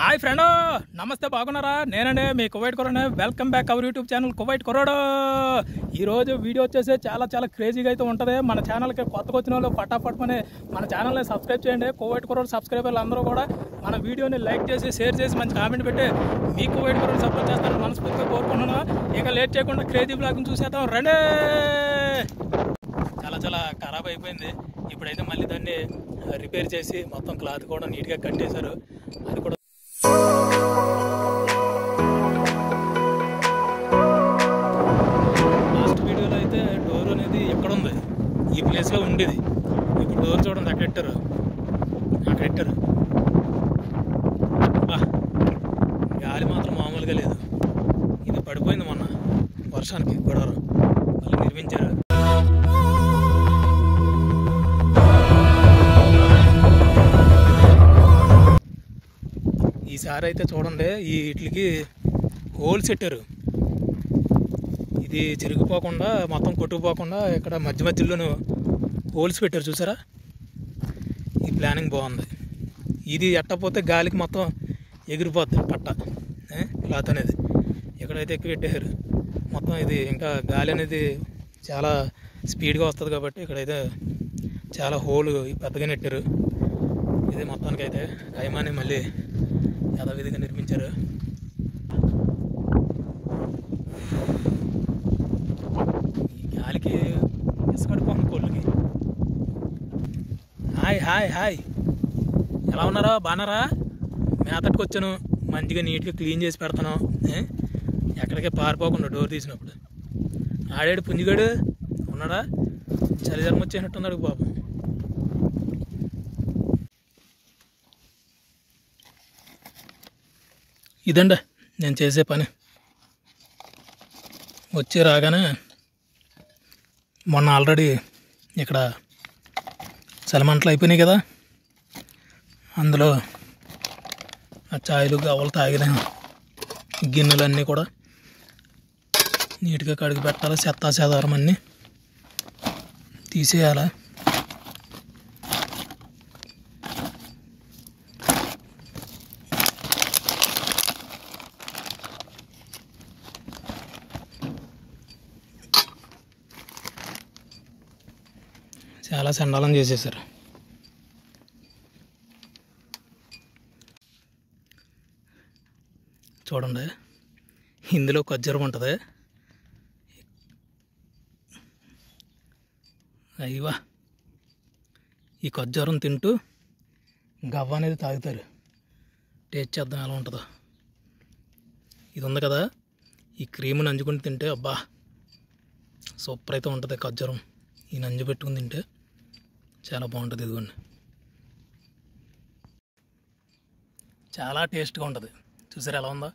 Hi friend, నమస్తే, బాగున్నారా? నేనండి మీ కువైట్ కొరోడా. Welcome back our YouTube channel Kuwait కొరోడా. ఈరోజు వీడియో వచ్చేసి చాలా క్రేజీగా అయితే ఉంటుంది. మన ఛానల్కి కొత్తగా వచ్చిన వాళ్ళు ఫటాఫట్ మన ఛానల్ని సబ్స్క్రైబ్ చేయండి. కువైట్ కొరోడా సబ్స్క్రైబర్లు అందరూ కూడా మన వీడియోని లైక్ చేసి షేర్ చేసి మంచి కామెంట్ పెట్టి మీ కువైట్ కొరోడా సపోర్ట్ చేస్తారని మనస్ఫూర్తిగా కోరుకుంటున్నాను. ఇక లేట్ చేయకుండా క్రేజీ బ్లాగ్ని చూసేద్దాం రండి. చాలా ఖరాబ్ అయిపోయింది. ఇప్పుడైతే మళ్ళీ దాన్ని రిపేర్ చేసి మొత్తం క్లాత్ కూడా నీట్గా కట్టేశారు. అది కూడా లాస్ట్ వీడియోలో అయితే డోర్ అనేది ఎక్కడ ఉంది, ఈ ప్లేస్లో ఉండేది. ఇప్పుడు డోర్ చూడండి, అక్కడ పెట్టారు. గాలి మాత్రం మామూలుగా లేదు. ఇది పడిపోయింది మొన్న వర్షానికి గొడవరు, మళ్ళీ నిర్మించారు. ఈసారి అయితే చూడండి, ఈ వీటికి హోల్స్ పెట్టారు. ఇది చిరిగిపోకుండా మొత్తం కొట్టుకుపోకుండా ఇక్కడ మధ్యలోనూ హోల్స్ పెట్టారు, చూసారా? ఈ ప్లానింగ్ బాగుంది. ఇది ఎట్టపోతే గాలికి మొత్తం ఎగిరిపోద్ది పట్ట క్లాత్ అనేది. ఇక్కడైతే ఎక్కువ పెట్టారు మొత్తం. ఇది ఇంకా గాలి అనేది చాలా స్పీడ్గా వస్తుంది కాబట్టి ఇక్కడైతే చాలా హోల్ పెద్దగా నెట్టారు. ఇది మొత్తానికైతే కైమాని మళ్ళీ యథావిధిగా నిర్మించారు. ఈ గాలికి ఇసుకడిపోతుంది కోళ్ళకి. హాయ్ ఎలా ఉన్నారా? బాగున్నారా? మేతట్టుకు వచ్చాను, మంచిగా నీట్గా క్లీన్ చేసి పెడతాను. ఎక్కడికే పారిపోకుండా డోర్ తీసినప్పుడు. ఆడాడు పుంజిగాడు ఉన్నాడా? చలిజరం వచ్చేసినట్టున్నాడు పాపం. ఇదండి నేను చేసే పని. వచ్చి రాగానే మొన్న ఆల్రెడీ ఇక్కడ చలిమంటలు అయిపోయినాయి కదా, అందులో ఆ చాయలు గవ్వలు తాగిన గిన్నెలన్నీ కూడా నీట్గా కడిగి పెట్టాలి. చెత్తాచెదారం అన్నీ తీసేయాలి. చాలా చండాలం చేసేసారు. చూడండి, ఇందులో ఖర్జూరం ఉంటుంది. అయ్యవా, ఈ ఖర్జూరం తింటూ గవ్వ అనేది తాగుతారు. టేస్ట్ చేద్దాం ఎలా ఉంటుందో. ఇది ఉంది కదా, ఈ క్రీమ్ నంజుకుని తింటే అబ్బా సూపర్ అయితే ఉంటుంది. ఖర్జూరం ఈ నంజు పెట్టుకుని తింటే చాలా బాగుంటుంది. ఇదిగోండి, చాలా టేస్ట్గా ఉంటుంది. చూసారు ఎలా ఉందో?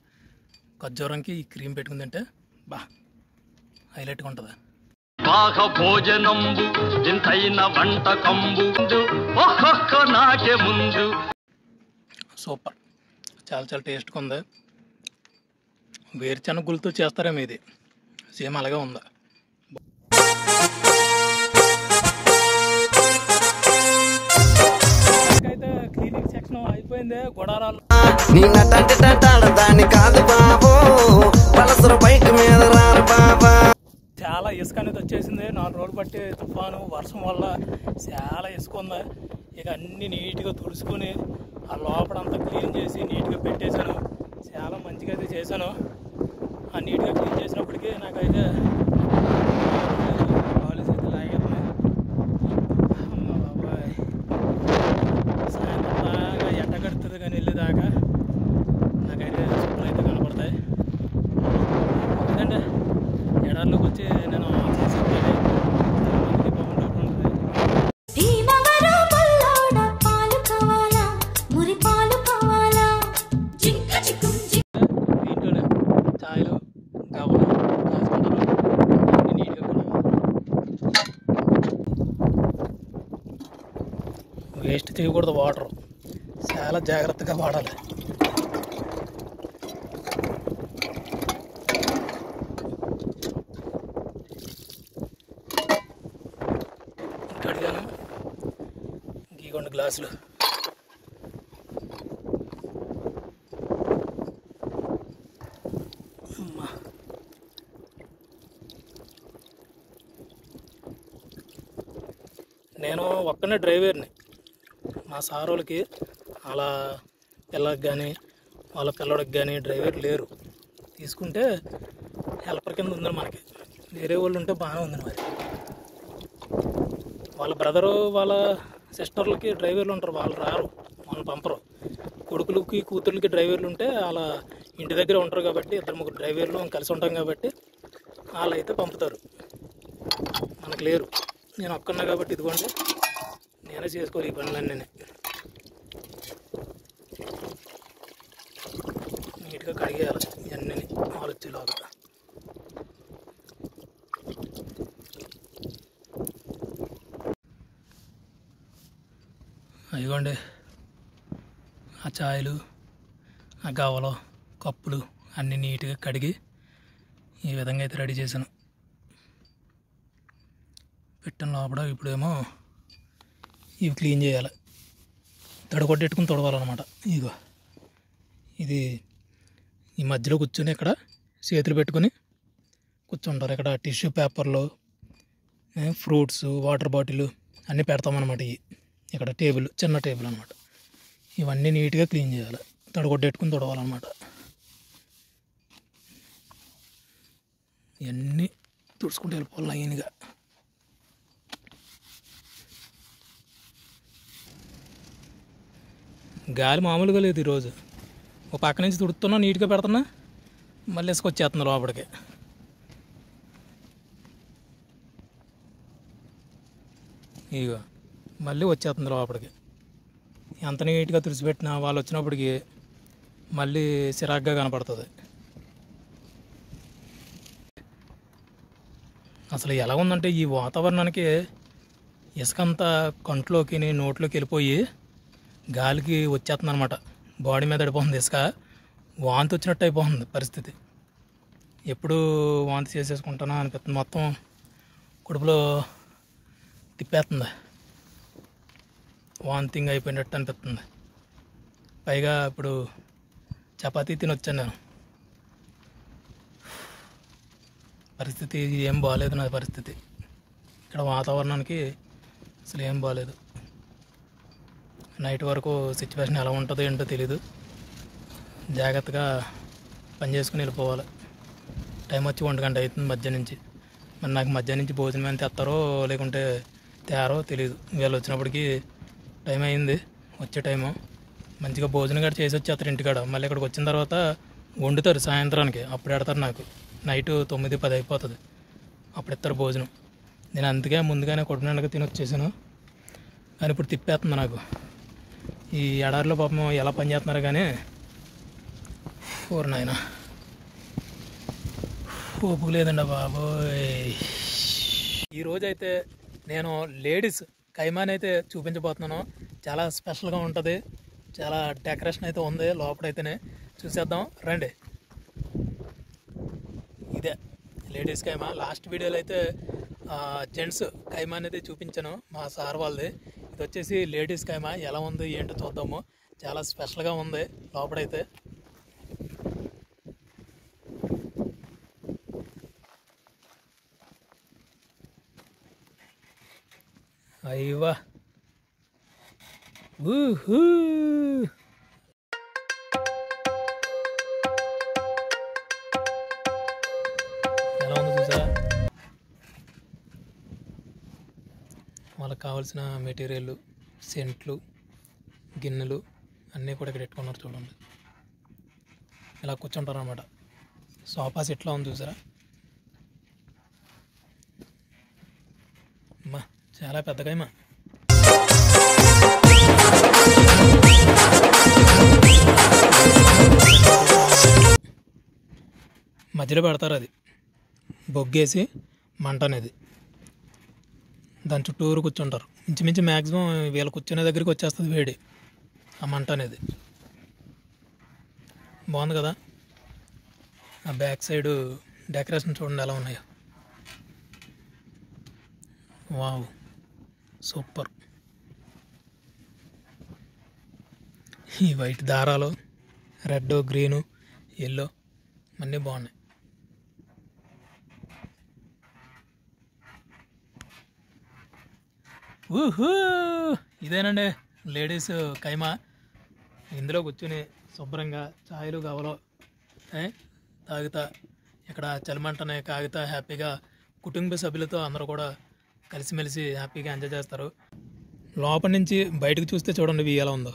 ఖర్జూరంకి ఈ క్రీమ్ పెట్టుకుని తింటే బా హైలైట్గా ఉంటుంది. సూపర్, చాలా టేస్ట్గా ఉంది. వేరుశనగ గుళ్ళతో చేస్తారేమో, ఇది సేమ్ అలాగే ఉందా? అయితే క్లీనింగ్ సెక్షన్ అయిపోయింది. గుడారాలు చాలా ఇసుక అనేది వచ్చేసింది. 4 రోజులు బట్టి తుఫాను వర్షం వల్ల చాలా ఇసుక ఉంది. ఇక అన్నీ నీట్గా తుడుచుకొని ఆ లోపలంతా క్లీన్ చేసి నీట్గా పెట్టేశాను. చాలా మంచిగా అయితే చేశాను. ఆ నీట్గా క్లీన్ చేసినప్పటికీ నాకైతే పాలసీ అయితే లాగేస్తుంది. అమ్మ బాబాయ్, సాయంత్రం దాకా ఎండ కడుతుంది కానీ వెళ్ళేదాకా నాకైతే సూపర్ అయితే కనపడతాయి. ఎందుకంటే ఎడార్లోకి వచ్చి నేను చేసే పని చాలామందికి బాగుంటుంది. దీంట్లోనే ఛాయలు గవ్వలు కాసుకుంటారు. నీట్గా కూడా వేస్ట్ చేయకూడదు. వాటర్ చాలా జాగ్రత్తగా వాడాలి. కడిగాను. ఇంకొన్ని గ్లాసులు నేను ఒక్కనే డ్రైవర్ని. మా సార్ వాళ్ళకి అలా పిల్లలకి కానీ వాళ్ళ పిల్లడికి కానీ డ్రైవర్ లేరు. తీసుకుంటే హెల్పర్ కింద ఉందని మనకి. వేరే వాళ్ళు ఉంటే బాగానే ఉంది. మరి వాళ్ళ బ్రదరు వాళ్ళ సిస్టర్లకి డ్రైవర్లు ఉంటారు, వాళ్ళు రారు, వాళ్ళు పంపరు. కొడుకులకి కూతుర్లకి డ్రైవర్లు ఉంటే వాళ్ళ ఇంటి దగ్గర ఉంటారు కాబట్టి 2-3 డ్రైవర్లు కలిసి ఉంటాం కాబట్టి వాళ్ళు అయితే పంపుతారు. మనకు లేరు. నేను ఒక్కన్నా కాబట్టి ఇదిగోండి నేనే చేసుకోవాలి ఈ పనులన్నీ. నీట్గా కడిగేయాలి ఇవన్నీ ఆలోచించలాగా. అదిగోండి ఆ ఛాయలు, ఆ గవ్వలు, కప్పులు అన్నీ నీట్గా కడిగి ఈ విధంగా అయితే రెడీ చేశాను. పెట్టిన లోపల ఇప్పుడేమో ఇవి క్లీన్ చేయాలి. తడగొట్టెట్టుకుని తొడవాలన్నమాట. ఇగో ఇది ఈ మధ్యలో కూర్చొని ఇక్కడ చేతులు పెట్టుకొని కూర్చుంటారు. ఇక్కడ టిష్యూ పేపర్లు, ఫ్రూట్స్, వాటర్ బాటిల్ అన్నీ పెడతామన్నమాట. ఇవి ఇక్కడ టేబుల్, చిన్న టేబుల్ అనమాట. ఇవన్నీ నీట్గా క్లీన్ చేయాలి, తడగొట్టెట్టుకుని తొడవాలన్నమాట. ఇవన్నీ తుడుచుకుంటూ వెళ్ళిపోవాలి లైన్గా. గాలి మామూలుగా లేదు ఈరోజు. ఒక పక్క నుంచి తుడుతున్నా, నీట్గా పెడుతున్నా, మళ్ళీ వేసుకొచ్చేస్తుంది లోపలికి. ఇగో మళ్ళీ వచ్చేస్తుంది లోపలికి. ఎంత నీట్గా తుడిచిపెట్టినా వాళ్ళు వచ్చినప్పటికి మళ్ళీ చిరాగ్గా కనపడుతుంది. అసలు ఎలా ఉందంటే ఈ వాతావరణానికి ఇసుకంతా కంట్లోకి నోట్లోకి వెళ్ళిపోయి గాలికి వచ్చేస్తుంది అనమాట. బాడీ మీద పడిపోతుంది ఇసుక. వాంతి వచ్చినట్టు అయిపోతుంది పరిస్థితి. ఎప్పుడు వాంతి చేసేసుకుంటానా అనిపిస్తుంది. మొత్తం కడుపులో తిప్పేస్తుంది, వాంతింగ్ అయిపోయినట్టు అనిపిస్తుంది. పైగా ఇప్పుడు చపాతీ తినొచ్చాను నేను. పరిస్థితి ఏం బాగాలేదు నా పరిస్థితి. ఇక్కడ వాతావరణానికి అసలు ఏం బాగాలేదు. నైట్ వరకు సిచ్యువేషన్ ఎలా ఉంటుందో ఏంటో తెలీదు. జాగ్రత్తగా పని చేసుకుని వెళ్ళిపోవాలి. టైం వచ్చి 1 గంట అవుతుంది మధ్య నుంచి. మరి నాకు మధ్య నుంచి భోజనం ఎంత తెస్తారో లేకుంటే తేరో తెలియదు. వీళ్ళు వచ్చినప్పటికీ టైం అయింది, వచ్చే టైము. మంచిగా భోజనం కూడా చేసి వచ్చేస్తారు ఇంటికాడ. మళ్ళీ ఇక్కడికి వచ్చిన తర్వాత వండుతారు సాయంత్రానికి, అప్పుడు పెడతారు నాకు. నైట్ 9-10 అయిపోతుంది, అప్పుడు ఇస్తారు భోజనం. నేను అందుకే ముందుగానే కడుపు నిండగా తిని వచ్చేసాను. కానీ ఇప్పుడు తిప్పేస్తుంది నాకు. ఈ ఎడారిలో పాపం ఎలా పని చేస్తున్నారు కానీ ఓరు నాయన ఓపిక లేదండి బాబోయ్. ఈరోజైతే నేను లేడీస్ కైమాని అయితే చూపించబోతున్నాను. చాలా స్పెషల్గా ఉంటుంది, చాలా డెకరేషన్ అయితే ఉంది లోపలైతేనే. చూసేద్దాం రండి. ఇదే లేడీస్ కైమా. లాస్ట్ వీడియోలో అయితే జెంట్స్ కైమా అనేది చూపించాను మా సార్ వాళ్ళది. ఇది వచ్చేసి లేడీస్ కైమా. ఎలా ఉంది ఏంటో చూద్దాము. చాలా స్పెషల్గా ఉంది లోపలైతే. అయ్యవా ఊహూ. ఎలా ఉందో చూసారా? వాళ్ళకి కావాల్సిన మెటీరియల్, సెంట్లు, గిన్నెలు అన్నీ కూడా ఇక్కడ పెట్టుకున్నారు చూడండి. ఇలా కూర్చుంటారు అన్నమాట. సోఫా సెట్లా ఉంది చూసారా? అమ్మా చాలా పెద్దగా అమ్మా. మధ్యలో పెడతారు, అది బొగ్గేసి మంట అనేది. దాని చుట్టూరు కూర్చుంటారు. ఇంచుమించు మ్యాక్సిమం వీళ్ళు కూర్చునే దగ్గరికి వచ్చేస్తుంది వేడి, ఆ మంట అనేది. బాగుంది కదా? ఆ బ్యాక్ సైడు డెకరేషన్ చూడండి ఎలా ఉన్నాయో. Wow super. ఈ వైట్ దారాలు, రెడ్, గ్రీను, ఎల్లో అన్నీ బాగున్నాయి. ఊహూ ఇదేనండి లేడీస్ కైమా. ఇందులో కూర్చుని శుభ్రంగా ఛాయలు కావాలో తాగుతా, ఇక్కడ చలిమంటనే కాగుతా హ్యాపీగా కుటుంబ సభ్యులతో అందరూ కూడా కలిసిమెలిసి హ్యాపీగా ఎంజాయ్ చేస్తారు. లోపల నుంచి బయటకు చూస్తే చూడండి ఇవి ఎలా ఉందో.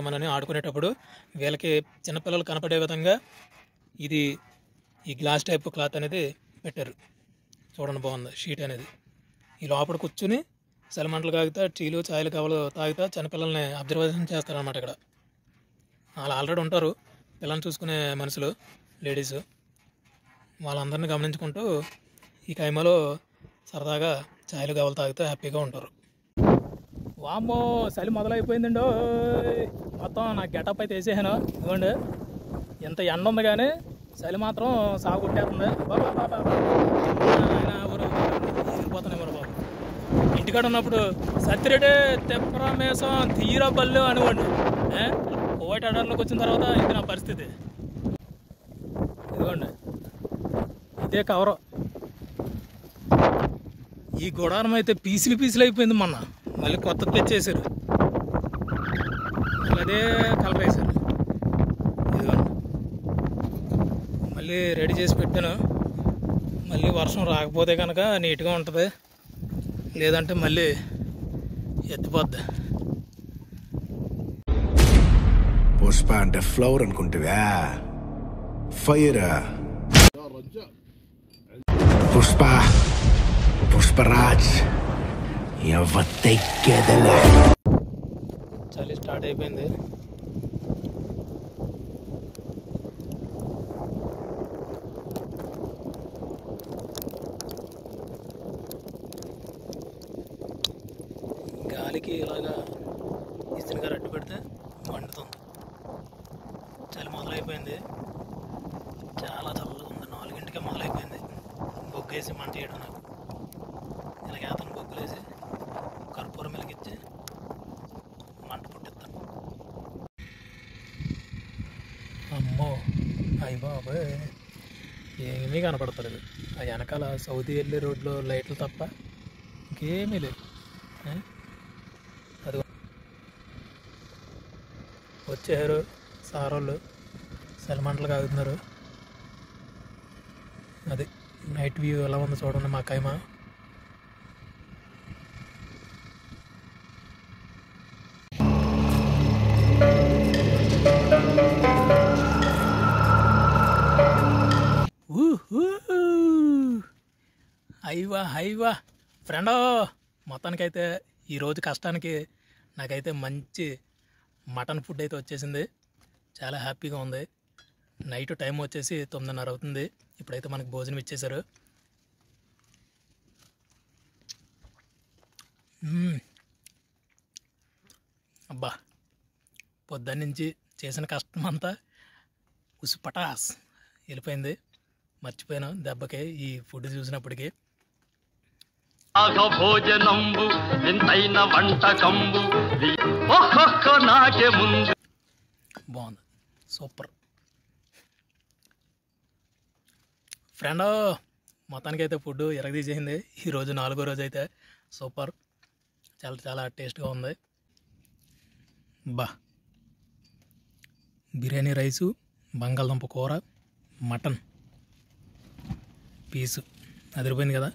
మనని ఆడుకునేటప్పుడు వీళ్ళకి చిన్నపిల్లలు కనపడే విధంగా ఇది ఈ గ్లాస్ టైప్ క్లాత్ అనేది పెట్టారు. చూడండి బాగుంది షీట్ అనేది. ఈ లోపల కూర్చుని చలిమంటలు కాగుతా టీలు ఛాయలు కావాలో తాగుతా చిన్నపిల్లల్ని అబ్జర్వేషన్ చేస్తారనమాట. ఇక్కడ వాళ్ళు ఆల్రెడీ ఉంటారు పిల్లల్ని చూసుకునే మనుషులు, లేడీస్. వాళ్ళందరినీ గమనించుకుంటూ ఈ కైమాలో సరదాగా ఛాయలు కావాలో తాగుతూ హ్యాపీగా ఉంటారు. వామ్మో చలి మొదలైపోయిందండి. మొత్తం నా గెటప్ అయితే వేసేసాను. ఇదిగోండి ఎంత ఎండ ఉంది కానీ చలి మాత్రం సాగు కొట్టేస్తుంది. వెళ్ళిపోతున్నాయి మరి బాబు. ఇంటికాడ ఉన్నప్పుడు సత్తిరెడ్డి తెప్పరమేసం తీరా బల్లు అనుకోండి. కోవిడ్ అడర్లోకి వచ్చిన తర్వాత ఇది నా పరిస్థితి. ఇదిగోండి ఇదే కవరు. ఈ గుడారం అయితే పీసులు అయిపోయింది. మొన్న మళ్ళీ కొత్తది తెచ్చేసారు, అదే కలర్ వేసారు. ఇదిగో మళ్ళీ రెడీ చేసి పెట్టాను. మళ్ళీ వర్షం రాకపోతే కనుక నీట్గా ఉంటుంది, లేదంటే మళ్ళీ ఎత్తిపోద్ది. పుష్ప అంటే ఫ్లవర్ అనుకుంటువా? ఫైర్ పుష్ప, పుష్పరాజ్ చలి స్టార్ట్ అయిపోయింది. గాలికి ఇలాగా ఇస్త్రీగా రట్టు పెడితే మండుతుంది. చలి మొదలైపోయింది, చాలా చల్లగా ఉంది. 4ంటికే మొదలైపోయింది బొగ్గేసి మంట చేయడం. నాకు ఇలాగే అతను బొగ్గులేసి కర్పూరం వెలిగించి మంట పుట్టిస్తాను. అమ్మో అయ్య బాబాయ్ ఏమీ కనపడతలేదు. ఆ వెనకాల సౌదీ వెళ్ళే రోడ్లో లైట్లు తప్ప ఇంకేమీ లేదు. అది వచ్చారు సారోళ్ళు చలిమంటలు కాగుతున్నారు. అది నైట్ వ్యూ ఎలా ఉందో చూడండి మా కైమా. హైవా ఫ్రెండో, మొత్తానికైతే ఈరోజు కష్టానికి నాకైతే మంచి మటన్ ఫుడ్ అయితే వచ్చేసింది. చాలా హ్యాపీగా ఉంది. నైట్ టైం వచ్చేసి 9:30 అవుతుంది. ఇప్పుడైతే మనకు భోజనం ఇచ్చేశారు. అబ్బా పొద్దున్నుంచి చేసిన కష్టం అంతా ఉసుపటాస్ వెళ్ళిపోయింది. మర్చిపోయాను దెబ్బకి ఈ ఫుడ్ చూసినప్పటికీ. భోజనంబు వింతైన వంటకంబు ఒక్కొక్క నాకే ముందు బాగుంది, సూపర్ ఫ్రెండ్. మొత్తానికైతే ఫుడ్ ఎరగదీసేసింది. ఈరోజు 4వ రోజు అయితే సూపర్, చాలా చాలా టేస్ట్గా ఉంది. బా బిర్యానీ రైసు, బంగాళదుంప కూర, మటన్ పీసు అదిరిపోయింది కదా.